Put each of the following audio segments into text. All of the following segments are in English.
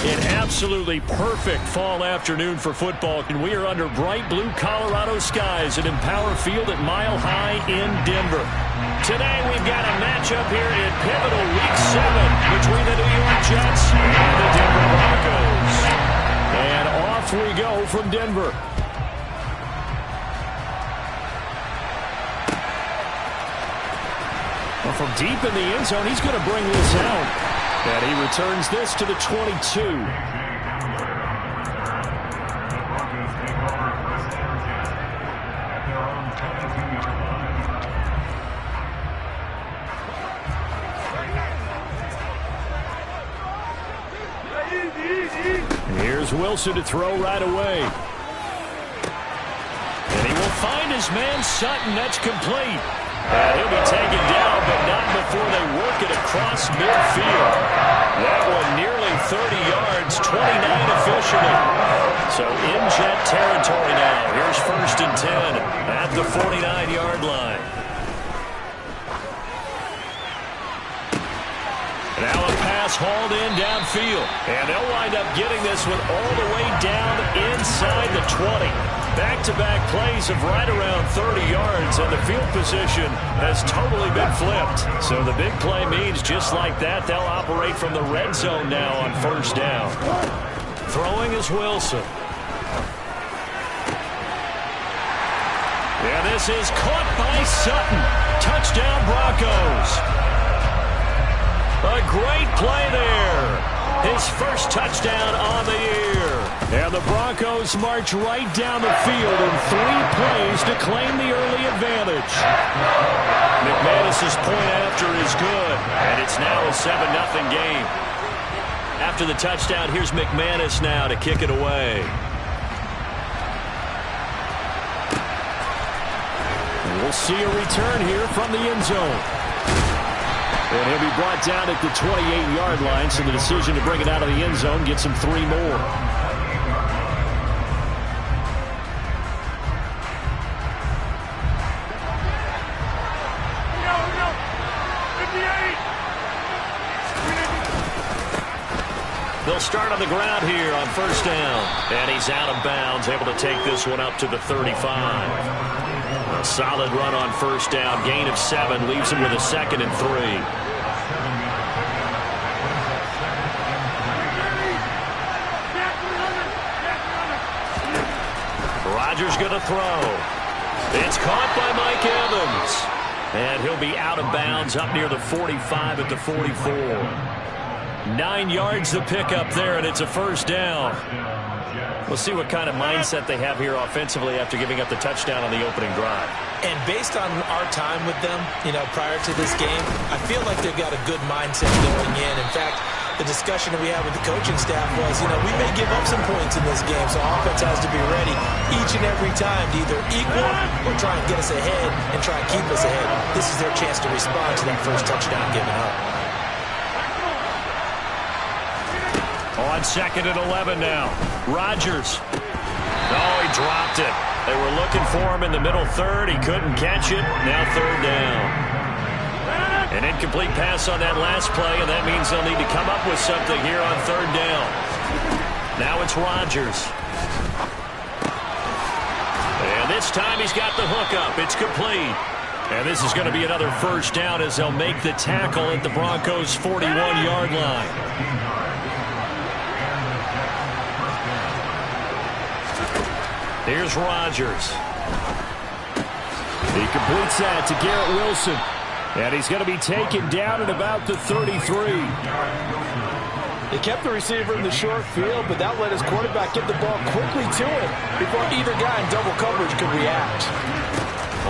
An absolutely perfect fall afternoon for football, and we are under bright blue Colorado skies at Empower Field at Mile High in Denver. Today we've got a matchup here in pivotal Week 7 between the New York Jets and the Denver Broncos. And off we go from Denver. Well, from deep in the end zone, he's going to bring this out. And he returns this to the 22. Here's Wilson to throw right away. And he will find his man Sutton. That's complete. And he'll be taken down, but not before they work it across midfield. That one nearly 30 yards, 29 officially. So in Jet territory now. Here's 1st and 10 at the 49-yard line. Now a pass hauled in downfield. And they'll wind up getting this one all the way down inside the 20. Back-to-back plays of right around 30 yards, and the field position has totally been flipped. So the big play means just like that, they'll operate from the red zone now on 1st down. Throwing is Wilson. And this is caught by Sutton. Touchdown Broncos. A great play there. His first touchdown on the year. And the Broncos march right down the field in 3 plays to claim the early advantage. McManus's point after is good, and it's now a 7-0 game. After the touchdown, here's McManus now to kick it away. And we'll see a return here from the end zone. And he'll be brought down at the 28-yard line, so the decision to bring it out of the end zone gets him 3 more. They'll start on the ground here on 1st down. And he's out of bounds, able to take this one up to the 35. A solid run on 1st down. Gain of 7 leaves him with a 2nd and 3. Rodgers going to throw. It's caught by Mike Evans. And he'll be out of bounds up near the 45 at the 44. 9 yards to pick up there, and it's a 1st down. We'll see what kind of mindset they have here offensively after giving up the touchdown on the opening drive. And based on our time with them, prior to this game, I feel like they've got a good mindset going in. In fact, the discussion that we had with the coaching staff was, we may give up some points in this game, so offense has to be ready each and every time to either equal or try and get us ahead and try and keep us ahead. This is their chance to respond to that first touchdown given up. On 2nd and 11 now. Rodgers. Oh, he dropped it. They were looking for him in the middle 3rd. He couldn't catch it. Now 3rd down. An incomplete pass on that last play, and that means they'll need to come up with something here on 3rd down. Now it's Rodgers. And this time he's got the hook up. It's complete. And this is going to be another 1st down as they'll make the tackle at the Broncos' 41-yard line. Here's Rodgers. He completes that to Garrett Wilson. And he's going to be taken down at about the 33. They kept the receiver in the short field, but that let his quarterback get the ball quickly to him before either guy in double coverage could react.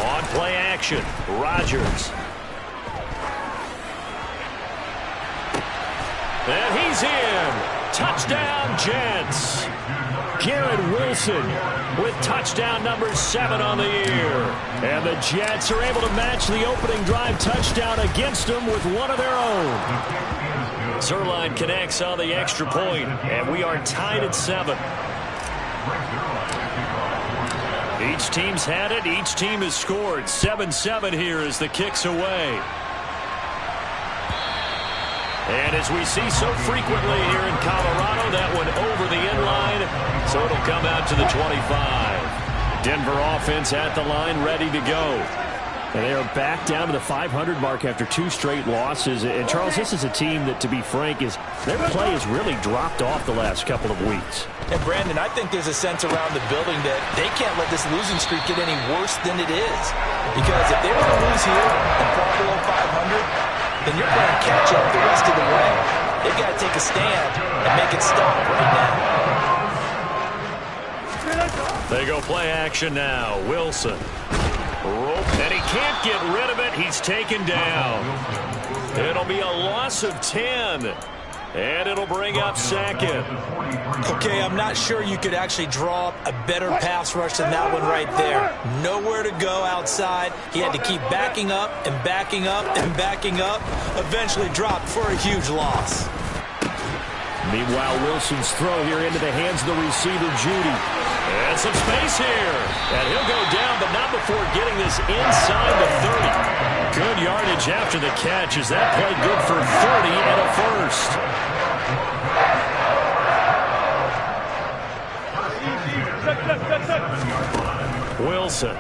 On play action, Rodgers. And he's in. Touchdown, Jets. Garrett Wilson with touchdown number 7 on the year. And the Jets are able to match the opening drive touchdown against them with one of their own. Zerline connects on the extra point, and we are tied at 7. Each team's had it. Each team has scored. 7-7 here as the kick's away. And as we see so frequently here in Colorado, that one over the end line, so it'll come out to the 25. Denver offense at the line, ready to go. And they are back down to the 500 mark after 2 straight losses. And, Charles, this is a team that, to be frank, their play has really dropped off the last couple of weeks. And, Brandon, I think there's a sense around the building that they can't let this losing streak get any worse than it is. Because if they were to lose here and fall below 500, then you're playing catch-up the rest of the way. They've got to take a stand and make it stop right now. They go play action now. Wilson. And he can't get rid of it. He's taken down. It'll be a loss of 10. And it'll bring up second. Okay, I'm not sure you could actually draw up a better pass rush than that one right there. Nowhere to go outside. He had to keep backing up and backing up and backing up. Eventually dropped for a huge loss. Meanwhile, Wilson's throw here into the hands of the receiver, Judy. And some space here. And he'll go down, but not before getting this inside the 30. Good yardage after the catch. Is that play good for 30 and a first? Wilson.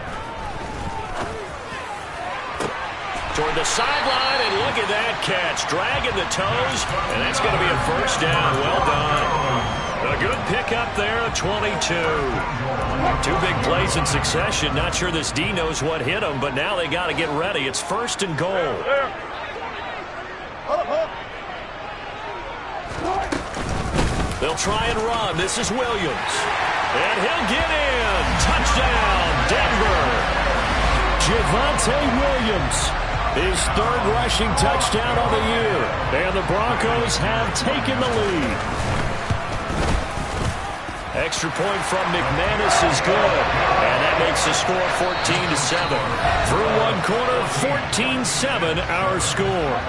Toward the sideline, and look at that catch. Dragging the toes, and that's going to be a first down. Well done. A good pickup there, a 22. Two big plays in succession. Not sure this D knows what hit him, but now they got to get ready. It's first and goal. They'll try and run. This is Williams. And he'll get in. Touchdown, Denver. Javonte Williams. His third rushing touchdown of the year. And the Broncos have taken the lead. Extra point from McManus is good. And that makes the score 14-7. Through one quarter, 14-7 our score.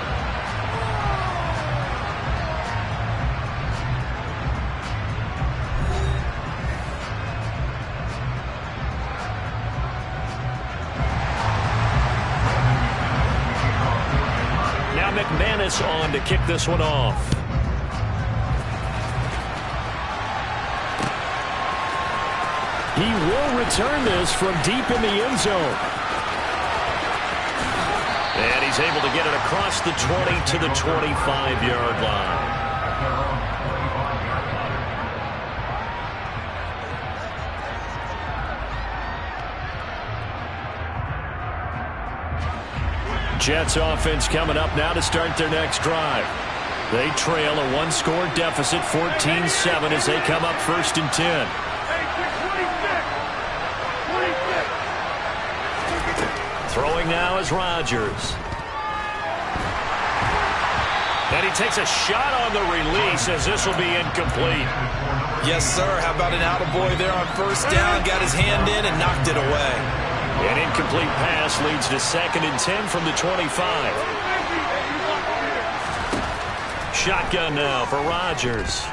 Now McManus on to kick this one off. He will return this from deep in the end zone. And he's able to get it across the 20 to the 25-yard line. Jets offense coming up now to start their next drive. They trail a one-score deficit, 14-7, as they come up first and 10. Throwing now is Rodgers. And he takes a shot on the release as this will be incomplete. Yes, sir. How about an attaboy there on first down? Got his hand in and knocked it away. An incomplete pass leads to second and 10 from the 25. Shotgun now for Rodgers.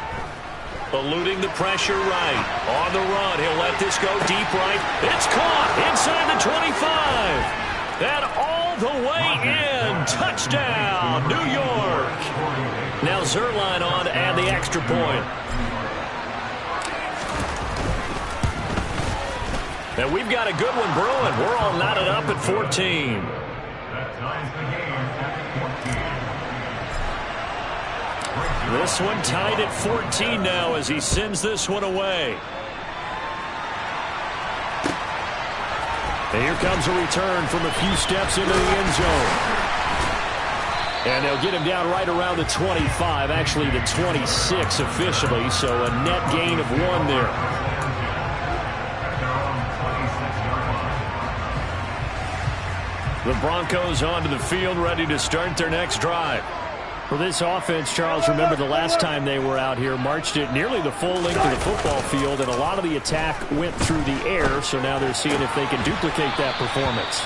Eluding the pressure right. On the run, he'll let this go deep right. It's caught inside the 25. And all the way in. Touchdown, New York. Now Zerline on to add the extra point. And we've got a good one brewing. We're all knotted up at 14. This one tied at 14 now as he sends this one away. And here comes a return from a few steps into the end zone. And they'll get him down right around the 25, actually the 26 officially, so a net gain of 1 there. The Broncos onto the field, ready to start their next drive. For this offense, Charles, remember the last time they were out here, marched it nearly the full length of the football field, and a lot of the attack went through the air, so now they're seeing if they can duplicate that performance.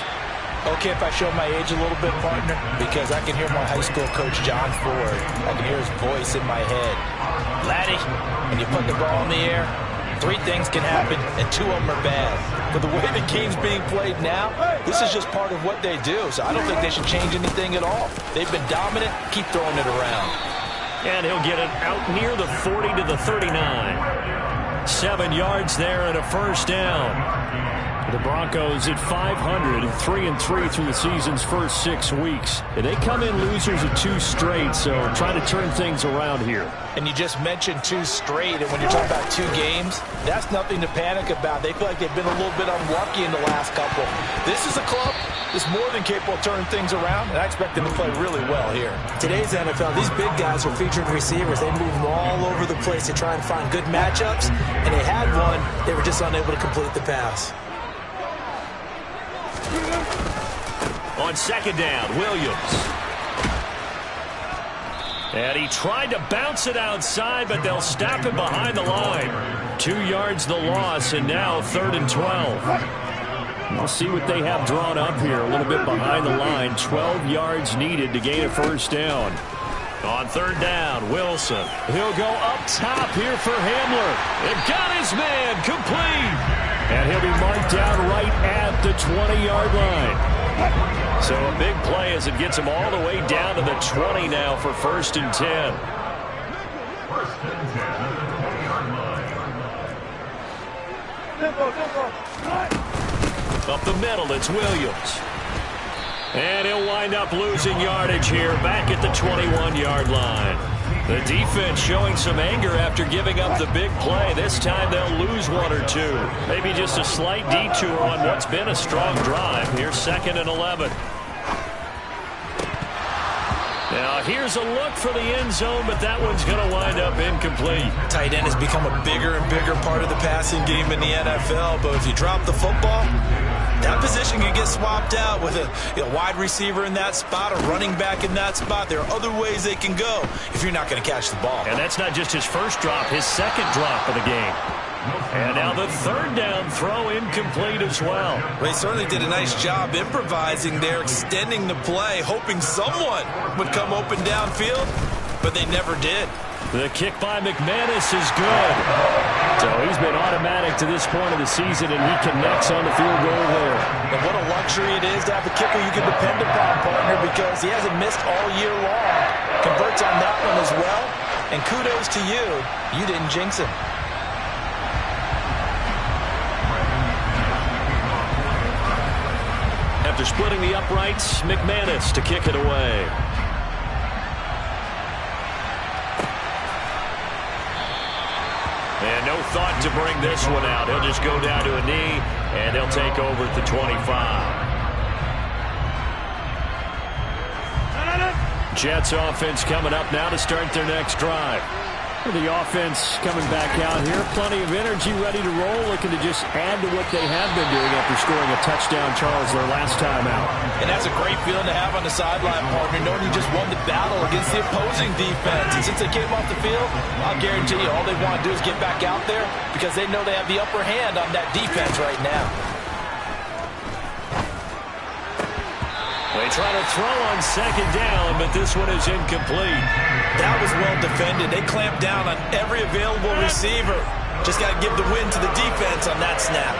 Okay, if I show my age a little bit, partner, because I can hear my high school coach, John Ford. I can hear his voice in my head. Laddie, when you put the ball in the air, 3 things can happen, and 2 of them are bad. But the way the game's being played now, this is just part of what they do. So I don't think they should change anything at all. They've been dominant. Keep throwing it around. And he'll get it out near the 40 to the 39. 7 yards there and a first down. The Broncos at 500, 3-3 through the season's first 6 weeks. And they come in losers of 2 straight, so trying to turn things around here. And you just mentioned 2 straight, and when you're talking about 2 games, that's nothing to panic about. They feel like they've been a little bit unlucky in the last couple. This is a club that's more than capable of turning things around, and I expect them to play really well here. Today's NFL, these big guys are featured receivers. They move them all over the place to try and find good matchups, and they had one. They were just unable to complete the pass. On second down, Williams. And he tried to bounce it outside, but they'll stop him behind the line. 2 yards the loss, and now 3rd and 12. We'll see what they have drawn up here. A little bit behind the line. 12 yards needed to gain a first down. On 3rd down, Wilson. He'll go up top here for Hamler. And got his man complete. And he'll be marked down right at the 20-yard line. So a big play as it gets him all the way down to the 20 now for 1st and 10. Up the middle, it's Williams. And he'll wind up losing yardage here back at the 21-yard line. The defense showing some anger after giving up the big play. This time they'll lose 1 or 2. Maybe just a slight detour on what's been a strong drive. Here's 2nd and 11. Now here's a look for the end zone, but that one's going to wind up incomplete. Tight end has become a bigger and bigger part of the passing game in the NFL, but if you drop the football, that position can get swapped out with a wide receiver in that spot, a running back in that spot. There are other ways they can go if you're not going to catch the ball. And that's not just his first drop, his second drop of the game. And now the 3rd down throw incomplete as well. They certainly did a nice job improvising there, extending the play, hoping someone would come open downfield, but they never did. The kick by McManus is good. So he's been automatic to this point of the season, and he connects on the field goal there. And what a luxury it is to have a kicker you can depend upon, partner, because he hasn't missed all year long. Converts on that one as well. And kudos to you. You didn't jinx him. After splitting the uprights, McManus to kick it away. And no thought to bring this one out. He'll just go down to a knee, and he'll take over at the 25. Jets offense coming up now to start their next drive. The offense coming back out here. Plenty of energy, ready to roll, looking to just add to what they have been doing after scoring a touchdown, Charles, their last time out. And that's a great feeling to have on the sideline, partner, knowing you just won the battle against the opposing defense. And since they came off the field, I'll guarantee you all they want to do is get back out there because they know they have the upper hand on that defense right now. They try to throw on second down, but this one is incomplete. That was well defended. They clamped down on every available receiver. Just got to give the win to the defense on that snap.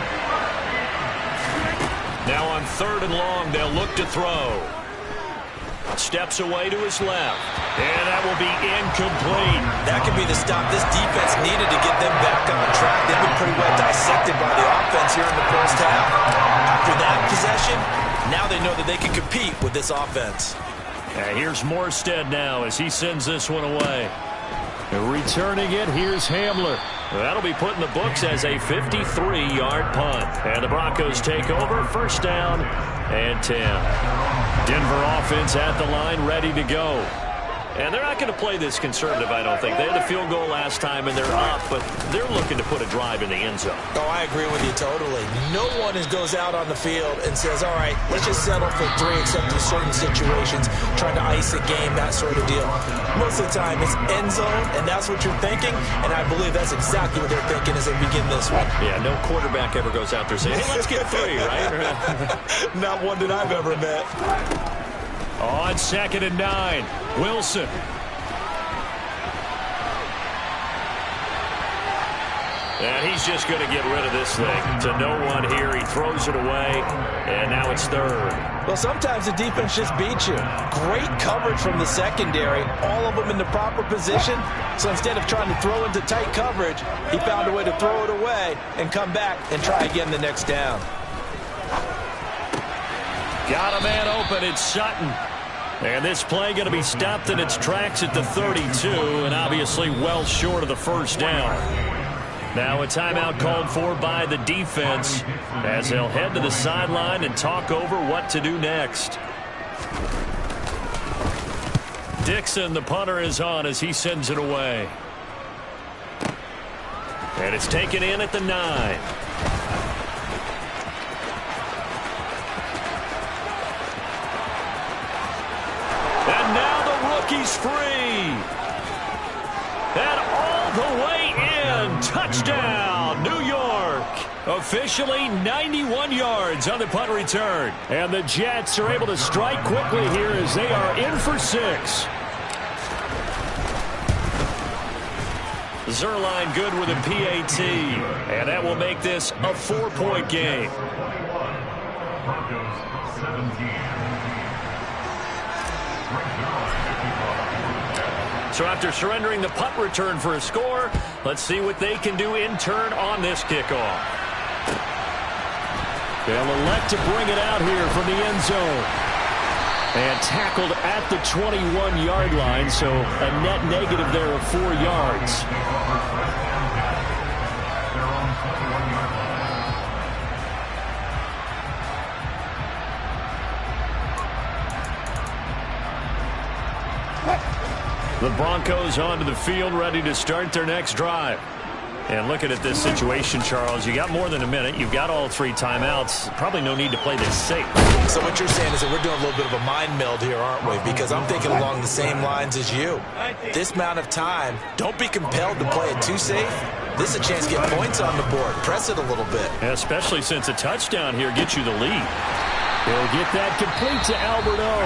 Now on 3rd and long, they'll look to throw. Steps away to his left. And that will be incomplete. That could be the stop this defense needed to get them back on track. They've been pretty well dissected by the offense here in the first half. After that possession, now they know that they can compete with this offense. And here's Morstead now as he sends this one away. Returning it, here's Hamler. That'll be put in the books as a 53-yard punt. And the Broncos take over, 1st down and 10. Denver offense at the line, ready to go. And they're not going to play this conservative, I don't think. They had the field goal last time, and they're up, but they're looking to put a drive in the end zone. Oh, I agree with you totally. No one goes out on the field and says, all right, let's just settle for 3 except in certain situations, trying to ice a game, that sort of deal. Most of the time, it's end zone, and that's what you're thinking, and I believe that's exactly what they're thinking as they begin this one. Yeah, no quarterback ever goes out there saying, hey, let's get 3, right? Not one that I've ever met. On 2nd and 9, Wilson. And he's just going to get rid of this thing to no one here. He throws it away, and now it's 3rd. Well, sometimes the defense just beats you. Great coverage from the secondary, all of them in the proper position. So instead of trying to throw into tight coverage, he found a way to throw it away and come back and try again the next down. Got a man open. It's Sutton. And this play going to be stopped in its tracks at the 32, and obviously well short of the first down. Now a timeout called for by the defense as they'll head to the sideline and talk over what to do next. Dixon, the punter, is on as he sends it away. And it's taken in at the 9. And now the rookie's free. And all the way in. Touchdown, New York. Officially 91 yards on the punt return. And the Jets are able to strike quickly here as they are in for 6. Zerline good with a PAT. And that will make this a 4-point game. So after surrendering the punt return for a score, let's see what they can do in turn on this kickoff. They'll elect to bring it out here from the end zone. And tackled at the 21-yard line, so a net negative there of 4 yards. The Broncos onto the field, ready to start their next drive. And looking at this situation, Charles, you got more than a minute. You've got all 3 timeouts. Probably no need to play this safe. So what you're saying is that we're doing a little bit of a mind meld here, aren't we? Because I'm thinking along the same lines as you. This amount of time, don't be compelled to play it too safe. This is a chance to get points on the board. Press it a little bit. Yeah, especially since a touchdown here gets you the lead. They'll get that complete to Albert O.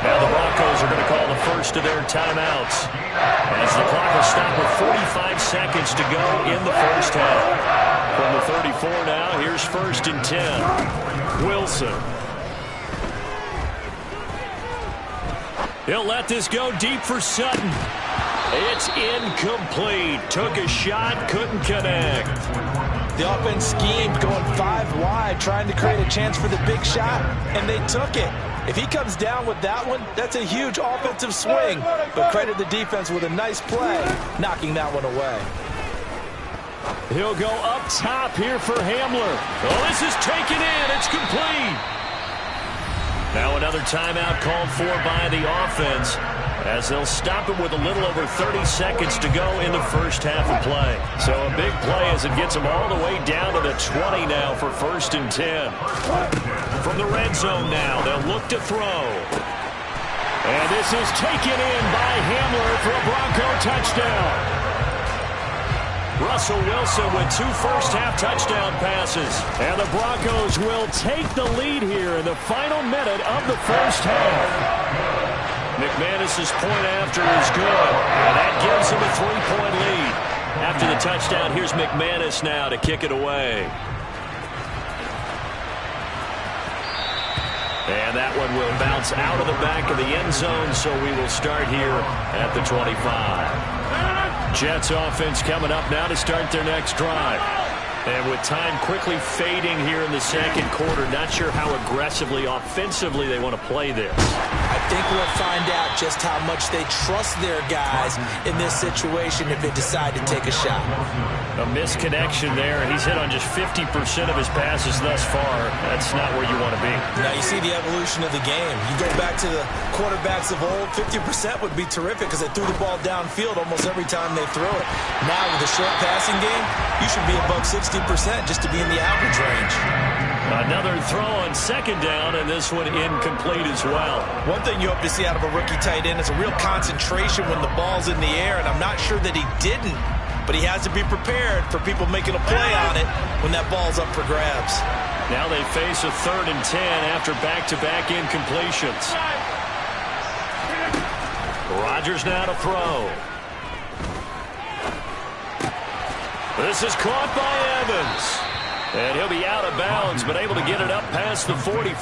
Now the Broncos are going to call the first of their timeouts as the clock will stop with 45 seconds to go in the first half. From the 34 now, here's 1st and 10. Wilson. He'll let this go deep for Sutton. It's incomplete. Took a shot, couldn't connect. The offense schemed, going 5 wide, trying to create a chance for the big shot, and they took it. If he comes down with that one, that's a huge offensive swing. But credit the defense with a nice play, knocking that one away. He'll go up top here for Hamler. Oh, this is taken in. It's complete. Now another timeout called for by the offense as they'll stop it with a little over 30 seconds to go in the first half of play. So a big play as it gets them all the way down to the 20 now for 1st and 10. From the red zone now, they'll look to throw. And this is taken in by Hamler for a Bronco touchdown. Russell Wilson with 2 first-half touchdown passes. And the Broncos will take the lead here in the final minute of the first half. McManus's point after is good, and that gives him a 3-point lead. After the touchdown, here's McManus now to kick it away. And that one will bounce out of the back of the end zone, so we will start here at the 25. Jets offense coming up now to start their next drive. And with time quickly fading here in the second quarter, not sure how aggressively, offensively they want to play this. I think we'll find out just how much they trust their guys in this situation if they decide to take a shot. A misconnection there. He's hit on just 50% of his passes thus far. That's not where you want to be. Now you see the evolution of the game. You go back to the quarterbacks of old, 50% would be terrific because they threw the ball downfield almost every time they threw it. Now with the short passing game, you should be above 60% just to be in the average range. Another throw on 2nd down, and this one incomplete as well. One thing you hope to see out of a rookie tight end is a real concentration when the ball's in the air, and I'm not sure that he didn't, but he has to be prepared for people making a play on it when that ball's up for grabs. Now they face a 3rd and 10 after back-to-back incompletions. Rodgers now to throw. This is caught by Evans. And he'll be out of bounds, but able to get it up past the 45.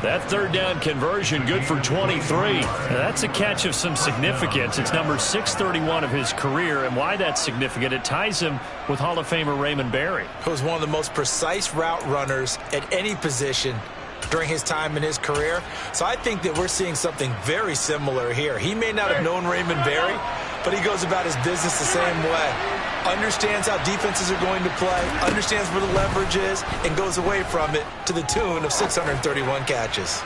That 3rd down conversion good for 23. That's a catch of some significance. It's number 631 of his career, and why that's significant, it ties him with Hall of Famer Raymond Berry. He was one of the most precise route runners at any position during his time in his career. So I think that we're seeing something very similar here. He may not have known Raymond Berry, but he goes about his business the same way. Understands how defenses are going to play, understands where the leverage is, and goes away from it to the tune of 631 catches.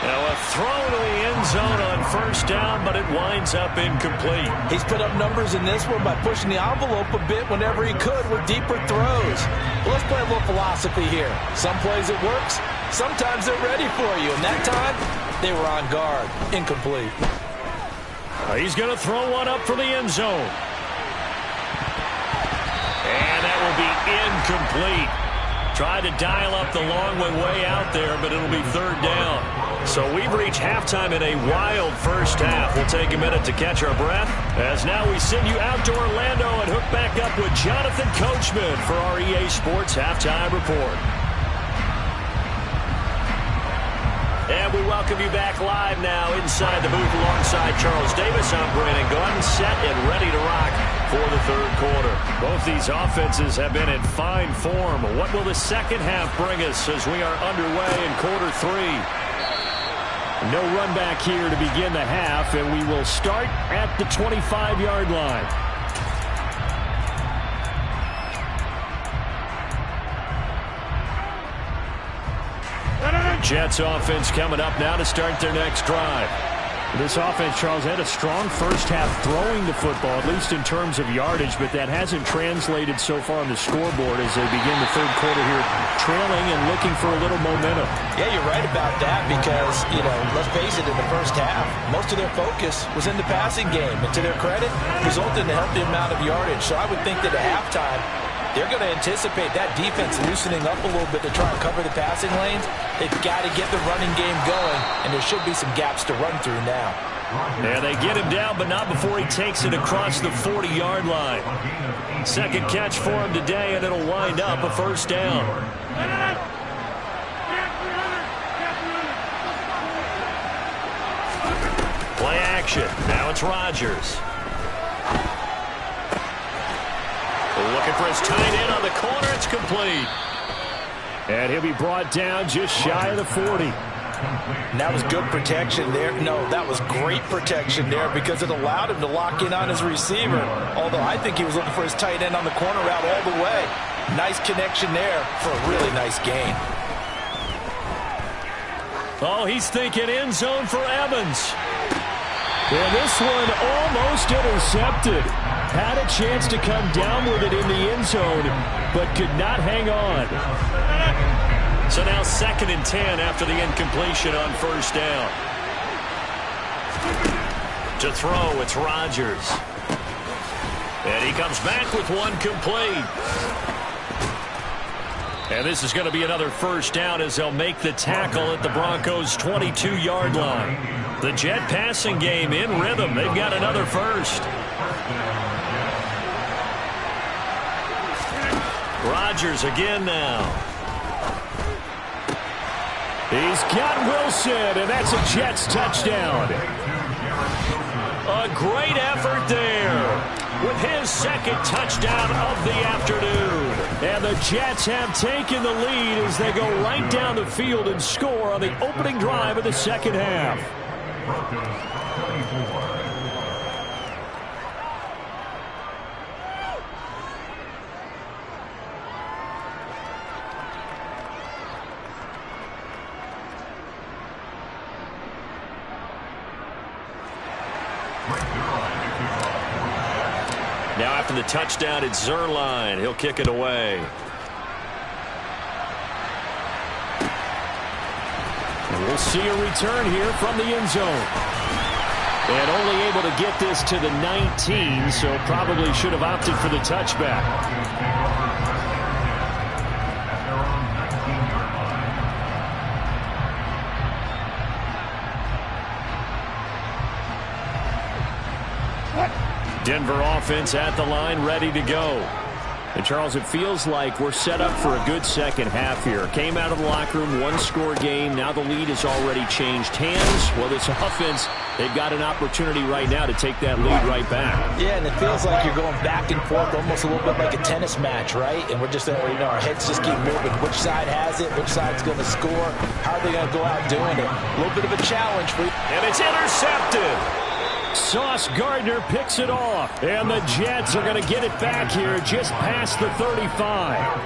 Now a throw to the end zone on first down, but it winds up incomplete. He's put up numbers in this one by pushing the envelope a bit whenever he could with deeper throws. Well, let's play a little philosophy here. Some plays it works, sometimes they're ready for you, and that time they were on guard. Incomplete. He's going to throw one up for the end zone. And that will be incomplete. Tried to dial up the long way out there, but it'll be third down. So we've reached halftime in a wild first half. We'll take a minute to catch our breath, as now we send you out to Orlando and hook back up with Jonathan Coachman for our EA Sports Halftime Report. And we welcome you back live now inside the booth alongside Charles Davis. I'm Brandon Gordon, set and ready to rock for the third quarter. Both these offenses have been in fine form. What will the second half bring us as we are underway in quarter three? No run back here to begin the half, and we will start at the 25-yard line. Jets offense coming up now to start their next drive. This offense, Charles, had a strong first half throwing the football, at least in terms of yardage, but that hasn't translated so far on the scoreboard as they begin the third quarter here, trailing and looking for a little momentum. Yeah, you're right about that because, let's face it, in the first half, most of their focus was in the passing game. And to their credit, resulted in a healthy amount of yardage. So I would think that at halftime, they're going to anticipate that defense loosening up a little bit to try and cover the passing lanes. They've got to get the running game going, and there should be some gaps to run through now. Yeah, they get him down, but not before he takes it across the 40-yard line. Second catch for him today, and it'll wind up a first down. Play action. Now it's Rodgers. Looking for his tight end on the corner. It's complete. And he'll be brought down just shy of the 40. And that was good protection there. No, that was great protection there because it allowed him to lock in on his receiver. Although I think he was looking for his tight end on the corner route all the way. Nice connection there for a really nice gain. Oh, he's thinking end zone for Evans. And this one almost intercepted. Had a chance to come down with it in the end zone, but could not hang on. So now 2nd and 10 after the incompletion on first down. To throw, it's Rodgers. And he comes back with one complete. And this is going to be another first down as they'll make the tackle at the Broncos' 22-yard line. The Jet passing game in rhythm. They've got another first. Rodgers again now. He's got Wilson, and that's a Jets touchdown. A great effort there with his second touchdown of the afternoon. And the Jets have taken the lead as they go right down the field and score on the opening drive of the second half. Now after the touchdown, it's Zerline. He'll kick it away. And we'll see a return here from the end zone. And only able to get this to the 19, so probably should have opted for the touchback. Denver offense at the line, ready to go. And, Charles, it feels like we're set up for a good second half here. Came out of the locker room, one-score game. Now the lead has already changed hands. Well, this offense, they've got an opportunity right now to take that lead right back. Yeah, and it feels like you're going back and forth, almost a little bit like a tennis match, right? And we're just, our heads just keep moving. Which side has it? Which side's going to score? How are they going to go out doing it? A little bit of a challenge for you. And it's intercepted. Sauce Gardner picks it off, and the Jets are going to get it back here just past the 35.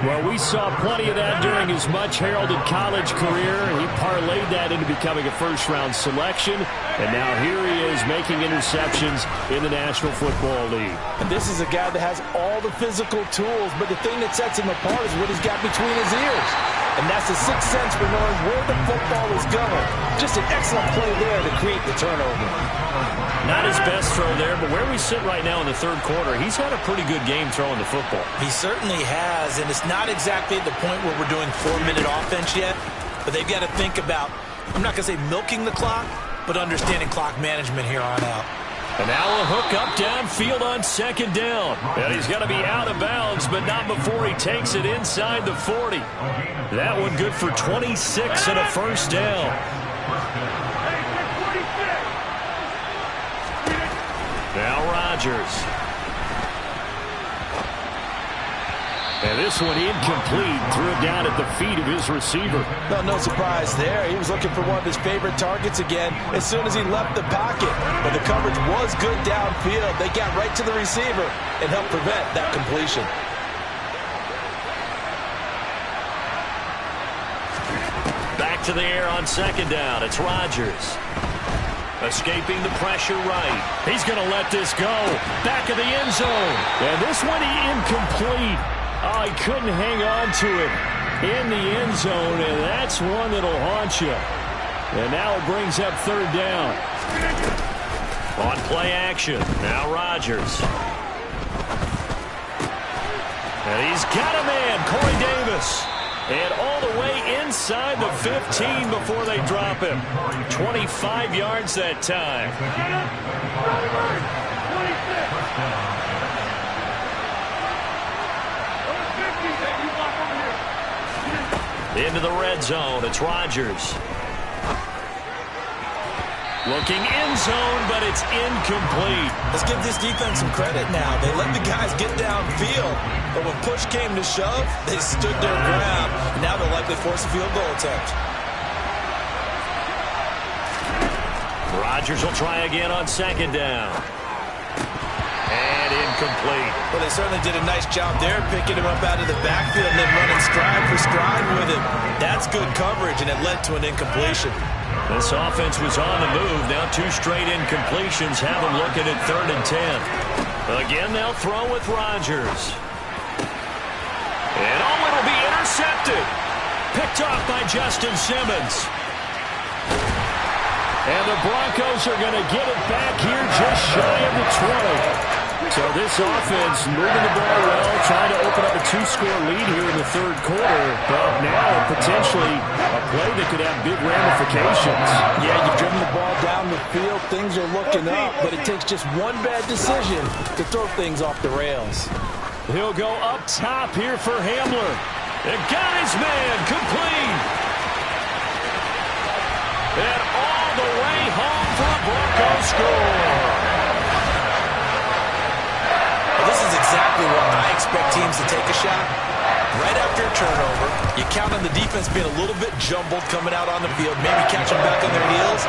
Well, we saw plenty of that during his much-heralded college career. He parlayed that into becoming a first-round selection, and now here he is making interceptions in the National Football League. And this is a guy that has all the physical tools, but the thing that sets him apart is what he's got between his ears. And that's the sixth sense for knowing where the football is going. Just an excellent play there to create the turnover. Not his best throw there, but where we sit right now in the third quarter, he's had a pretty good game throwing the football. He certainly has, and it's not exactly at the point where we're doing 4-minute offense yet, but they've got to think about, I'm not going to say milking the clock, but understanding clock management here on out. And now a hook up downfield on second down. And he's going to be out of bounds, but not before he takes it inside the 40. That one good for 26 and a first down. Now Rodgers. And this one incomplete. Threw it down at the feet of his receiver. Well, no surprise there. He was looking for one of his favorite targets again as soon as he left the pocket. But the coverage was good downfield. They got right to the receiver and helped prevent that completion. Back to the air on second down. It's Rodgers. Escaping the pressure right. He's going to let this go. Back of the end zone. And this one incomplete. Oh, he couldn't hang on to it in the end zone, and that's one that'll haunt you. And now it brings up third down. On play action, now Rodgers. And he's got a man, Corey Davis. And all the way inside the 15 before they drop him. 25 yards that time. Into the red zone, it's Rodgers. Looking end zone, but it's incomplete. Let's give this defense some credit now. They let the guys get downfield, but when push came to shove, they stood their ground. Now they'll likely force a field goal attempt. Rodgers will try again on second down. And incomplete. Well, they certainly did a nice job there, picking him up out of the backfield and then running stride for stride with him. That's good coverage, and it led to an incompletion. This offense was on the move. Now two straight incompletions have them looking at 3rd and 10. Again, they'll throw with Rodgers. And oh, it'll be intercepted. Picked off by Justin Simmons. And the Broncos are going to get it back here just shy of the 20. So this offense moving the ball well, trying to open up a 2-score lead here in the third quarter. But now potentially a play that could have big ramifications. Yeah, you've driven the ball down the field. Things are looking up, but it takes just one bad decision to throw things off the rails. He'll go up top here for Hamler. The guy's man, complete. And all the way home for a Broncos score. This is exactly what I expect teams to take a shot. Right after a turnover, you count on the defense being a little bit jumbled coming out on the field, maybe catch them back on their heels,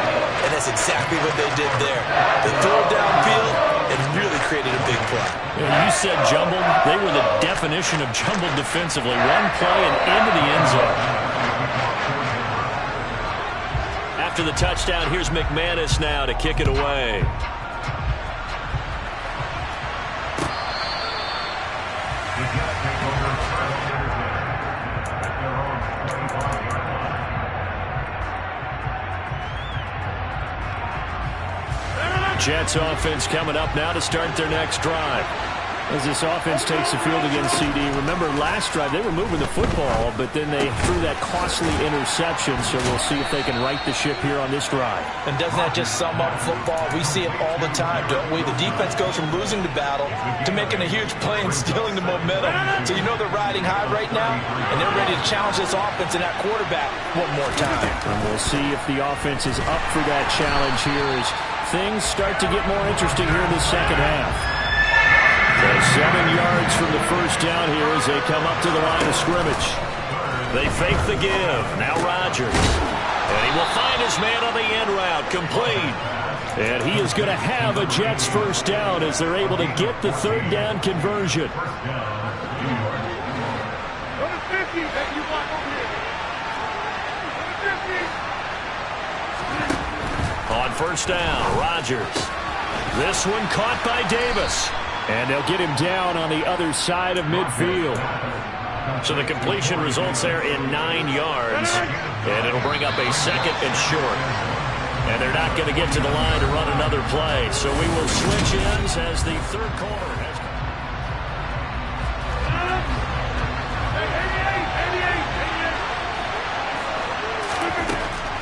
and that's exactly what they did there. They threw it downfield and really created a big play. You said jumbled. They were the definition of jumbled defensively. One play and into the end zone. After the touchdown, here's McManus now to kick it away. Jets offense coming up now to start their next drive. As this offense takes the field against CD. Remember, last drive, they were moving the football, but then they threw that costly interception, so we'll see if they can right the ship here on this drive. And doesn't that just sum up football? We see it all the time, don't we? The defense goes from losing the battle to making a huge play and stealing the momentum. So you know they're riding high right now, and they're ready to challenge this offense and that quarterback one more time. And we'll see if the offense is up for that challenge here as things start to get more interesting here in the second half. So 7 yards from the first down here as they come up to the line of scrimmage. They fake the give. Now Rodgers. And he will find his man on the end route. Complete. And he is going to have a Jets first down as they're able to get the third down conversion. On first down, Rodgers. This one caught by Davis. And they'll get him down on the other side of midfield. So the completion results there in 9 yards. And it'll bring up a second and short. And they're not going to get to the line to run another play. So we will switch ends as the third quarter has come.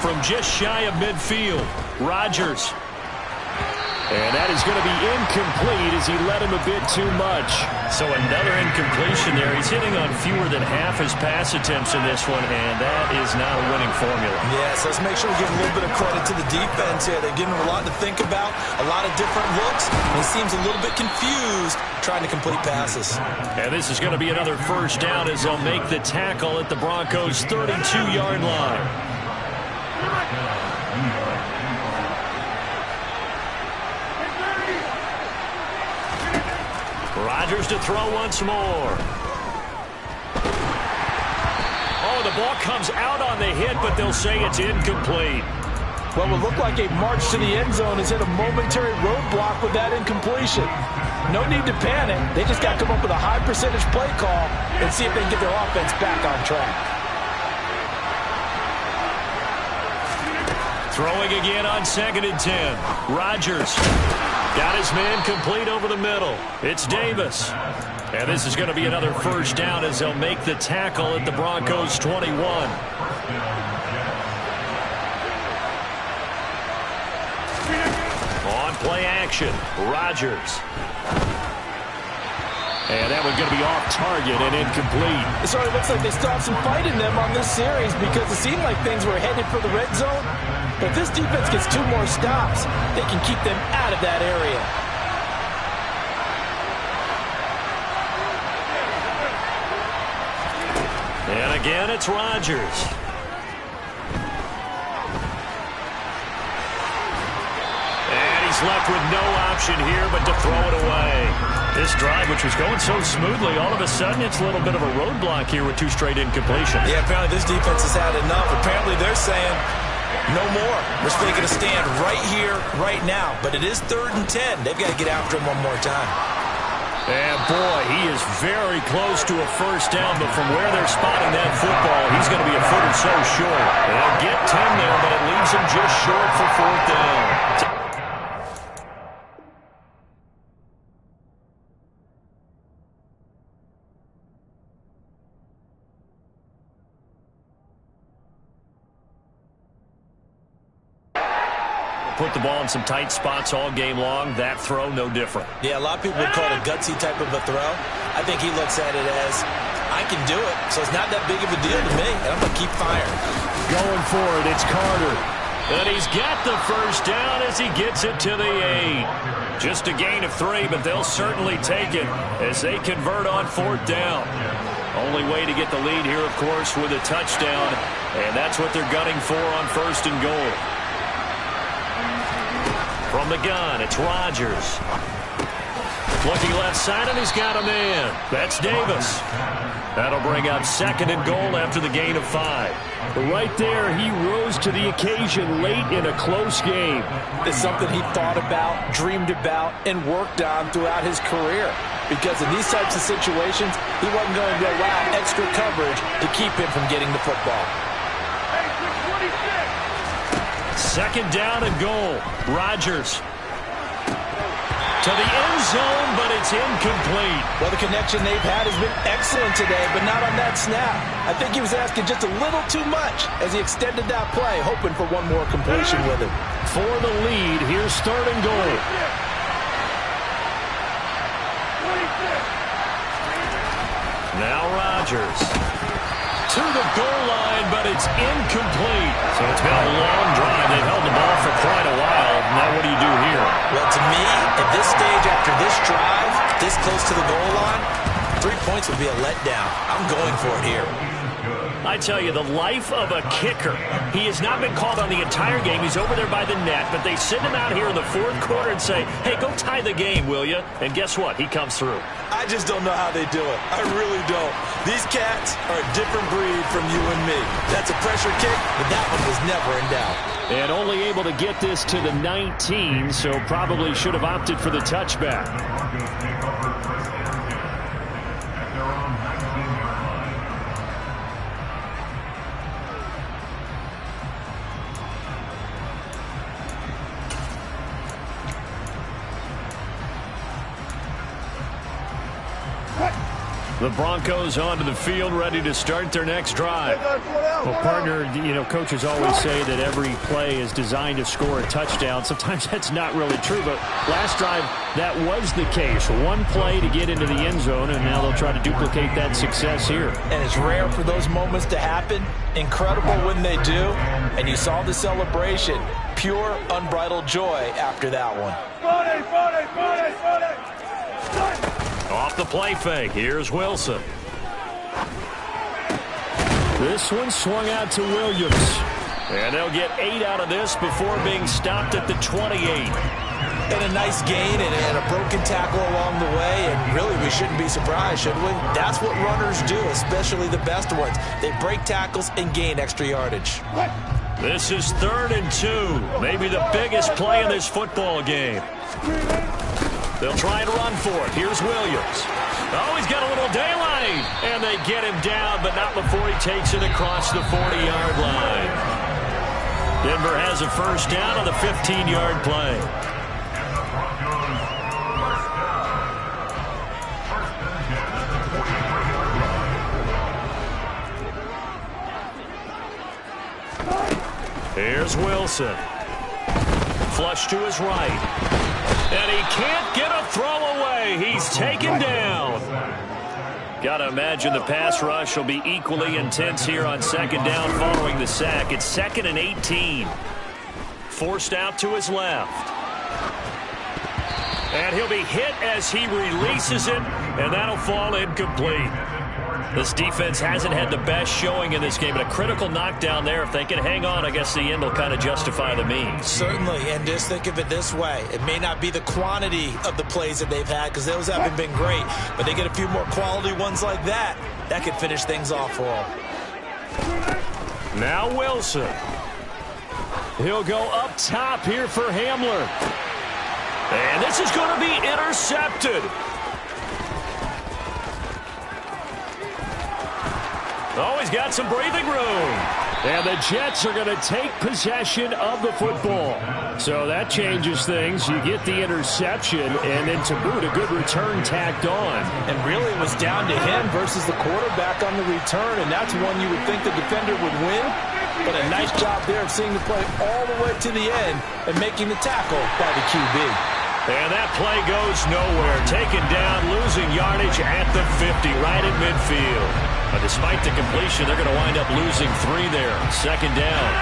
From just shy of midfield, Rodgers. And that is going to be incomplete as he led him a bit too much. So another incompletion there. He's hitting on fewer than half his pass attempts in this one, and that is not a winning formula. Yes, let's make sure we give a little bit of credit to the defense here. They're giving him a lot to think about, a lot of different looks, and he seems a little bit confused trying to complete passes. And this is going to be another first down as they'll make the tackle at the Broncos' 32-yard line. Rodgers to throw once more. Oh, the ball comes out on the hit, but they'll say it's incomplete. Well, it will look like a march to the end zone has hit a momentary roadblock with that incompletion. No need to panic. They just got to come up with a high percentage play call and see if they can get their offense back on track. Throwing again on 2nd and 10. Rodgers got his man complete over the middle. It's Davis. And this is going to be another first down as they'll make the tackle at the Broncos' 21. On play action, Rodgers. And that one's going to be off target and incomplete. It sort of looks like they still have some fight in them on this series because it seemed like things were headed for the red zone. But if this defense gets 2 more stops, they can keep them out of that area. And again, it's Rodgers. And he's left with no option here but to throw it away. This drive, which was going so smoothly, all of a sudden it's a little bit of a roadblock here with 2 straight incompletions. Yeah, apparently this defense has had enough. Apparently they're saying, no more. We're still going to stand right here, right now. But it is 3rd and 10. They've got to get after him one more time. And, boy, he is very close to a first down, but from where they're spotting that football, he's going to be a foot or so short. They'll get 10 there, but it leaves him just short for 4th down. Put the ball in some tight spots all game long. That throw, no different. Yeah, a lot of people would call it a gutsy type of a throw. I think he looks at it as, I can do it, so it's not that big of a deal to me, and I'm going to keep firing. Going for it, it's Carter. And he's got the first down as he gets it to the 8. Just a gain of 3, but they'll certainly take it as they convert on 4th down. Only way to get the lead here, of course, with a touchdown, and that's what they're gunning for on 1st and goal. From the gun, it's Rodgers. Looking left side, and he's got a man. That's Davis. That'll bring up 2nd and goal after the gain of 5. Right there, he rose to the occasion late in a close game. It's something he thought about, dreamed about, and worked on throughout his career. Because in these types of situations, he wasn't going to allow extra coverage to keep him from getting the football. 2nd down and goal. Rodgers to the end zone, but it's It's incomplete. Well, the connection they've had has been excellent today, but not on that snap. I think he was asking just a little too much as he extended that play, hoping for one more completion with it. For the lead, here's 3rd and goal. Now Rodgers to the goal line, but it's incomplete. So it's been a long drive. They've held the ball for quite a while. Now what do you do here? Well, to me, at this stage after this drive, this close to the goal line, 3 points would be a letdown. I'm going for it here. I tell you, the life of a kicker. He has not been called on the entire game. He's over there by the net, but they send him out here in the 4th quarter and say, hey, go tie the game, will you? And guess what? He comes through. I just don't know how they do it. I really don't. These cats are a different breed from you and me. That's a pressure kick, but that one was never in doubt. And only able to get this to the 19, so probably should have opted for the touchback. The Broncos onto the field, ready to start their next drive. Well, partner, you know, coaches always say that every play is designed to score a touchdown. Sometimes that's not really true, but last drive, that was the case. One play to get into the end zone, and now they'll try to duplicate that success here. And it's rare for those moments to happen. Incredible when they do. And you saw the celebration. Pure, unbridled joy after that one. Off the play fake, here's Wilson. This one swung out to Williams. And they'll get 8 out of this before being stopped at the 28. And a nice gain and a broken tackle along the way. And really, we shouldn't be surprised, should we? That's what runners do, especially the best ones. They break tackles and gain extra yardage. This is 3rd and 2. Maybe the biggest play in this football game. They'll try and run for it. Here's Williams. Oh, he's got a little daylight. And they get him down, but not before he takes it across the 40-yard line. Denver has a first down on the 15-yard play. Here's Wilson. Flush to his right. And he can't get a throw away. He's taken down. Got to imagine the pass rush will be equally intense here on 2nd down following the sack. It's 2nd and 18. Forced out to his left. And he'll be hit as he releases it, and that'll fall incomplete. This defense hasn't had the best showing in this game, but a critical knockdown there. If they can hang on, I guess the end will kind of justify the means. Certainly, and just think of it this way. It may not be the quantity of the plays that they've had because those haven't been great, but they get a few more quality ones like that. That could finish things off for them. Now Wilson. He'll go up top here for Hamler. And this is going to be intercepted. Oh, he's got some breathing room. And the Jets are going to take possession of the football. So that changes things. You get the interception, and then to boot, a good return tacked on. And really it was down to him versus the quarterback on the return, and that's one you would think the defender would win. But a nice job there of seeing the play all the way to the end and making the tackle by the QB. And that play goes nowhere. Taken down, losing yardage at the 50, right at midfield. But despite the completion, they're going to wind up losing 3 there. 2nd down.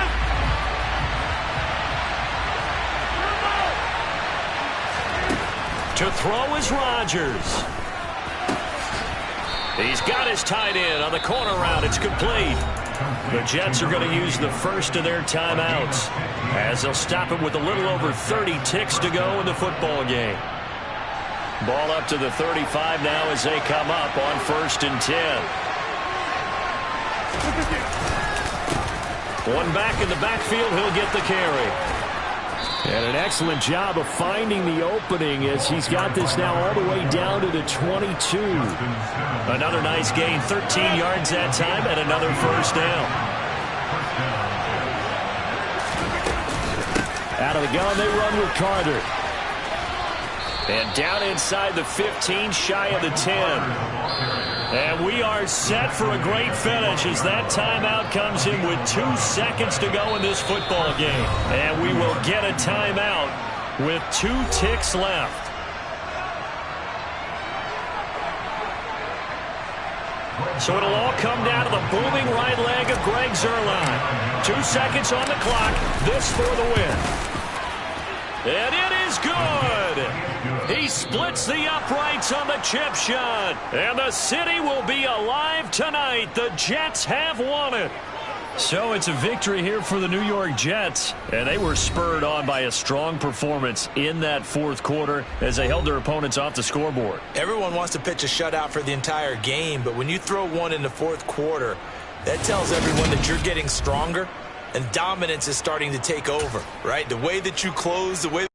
To throw is Rodgers. He's got his tight end on the corner route. It's complete. The Jets are going to use the first of their timeouts as they'll stop it with a little over 30 ticks to go in the football game. Ball up to the 35 now as they come up on 1st and 10. One back in the backfield, he'll get the carry. And an excellent job of finding the opening as he's got this now all the way down to the 22. Another nice gain, 13 yards that time, and another first down. Out of the gun, they run with Carter. And down inside the 15, shy of the 10. And we are set for a great finish as that timeout comes in with 2 seconds to go in this football game. And we will get a timeout with 2 ticks left. So it'll all come down to the booming right leg of Greg Zuerlein. 2 seconds on the clock. This for the win. And it is good. He splits the uprights on the chip shot. And the city will be alive tonight. The Jets have won it. So it's a victory here for the New York Jets. And they were spurred on by a strong performance in that fourth quarter as they held their opponents off the scoreboard. Everyone wants to pitch a shutout for the entire game, but when you throw one in the fourth quarter, that tells everyone that you're getting stronger and dominance is starting to take over, right? The way that you close, the way